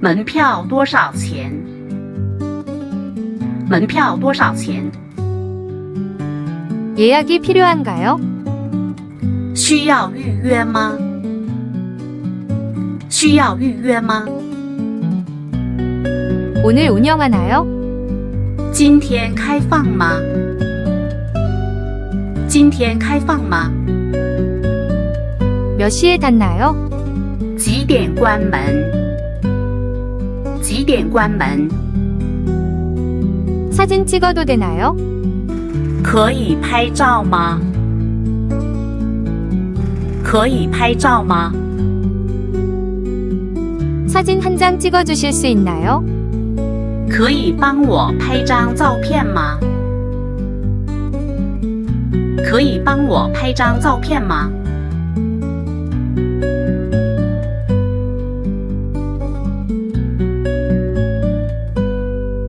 门票多少钱？门票多少钱？ 예약이 필요한가요? 需要预约吗？需要预约吗？ 오늘 운영하나요? 今天开放吗？今天开放吗？ 몇 시에 닫나요? 几点关门？几点关门？ 사진 찍어도 되나요? 可以拍照吗？可以拍照吗？ 사진 한 장 찍어주실 수 있나요? 可以帮我拍张照片吗？可以帮我拍张照片吗？